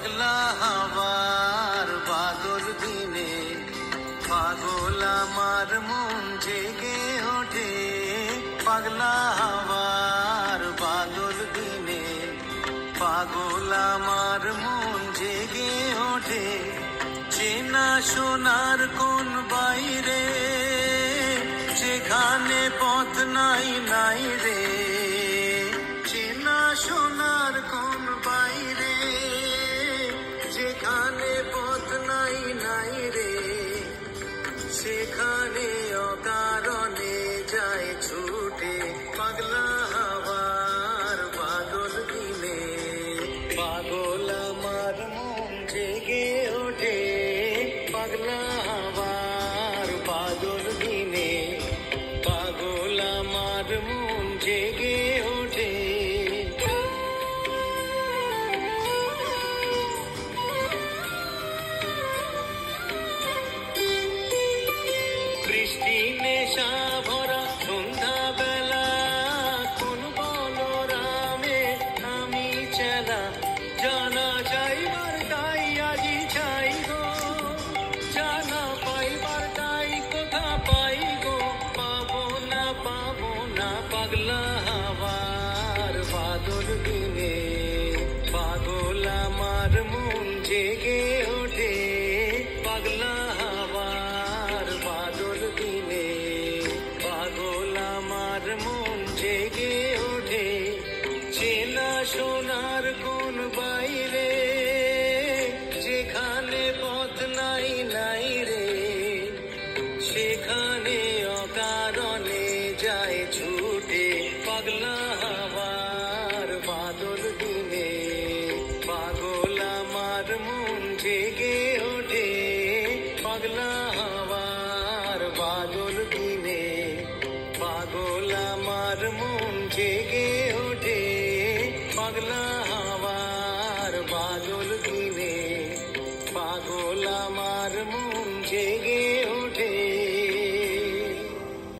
পাগলা হাওয়ার বাদল দিনে পাগল আমার মন জেগে ওঠে। পাগলা হাওয়ার বাদল দিনে পাগল আমার মন জেগে ওঠে। চেনা সোনার কোন বাইরে যেখানে পথ নাই নাই রে। চেনা সোনার কোন বাইরে যেখানে পথ নাই নাই রে। সেখানে অকারণে যায় ছুটে। পাগলা হাওয়ার বাদল দিনে পাগল আমার মন জেগে ওঠে। পাগলা হাওয়ার বাদল দিনে পাগল আমার মন জেগে ওঠে। বৃষ্টি নেশা ভরা সন্ধ্যা বেলা কোন বলরামে আমি চেলা। জানা চাইবার তাই আজি চাই গো, জানা পাইবার তাই কোথা পাই গো। পাবো না পাগলা হাওয়ার বাদল দিনে পাগল আমার মন জেগে ওঠে। পাগলা হাওয়ার বাদল দিনে পাগল আমার মন জেগে ওঠে। চেনা সোনার কোন বাইরে যেখানে পথ নাই নাই রে। সেখানে অকারণে যায় ছুটে। পাগলা হাওয়ার বাদল দিনে পাগল আমার মন জেগে ওঠে। পাগলা হাওয়ার বাদল দিনে পাগল আমার মন জেগে ওঠে। পাগলা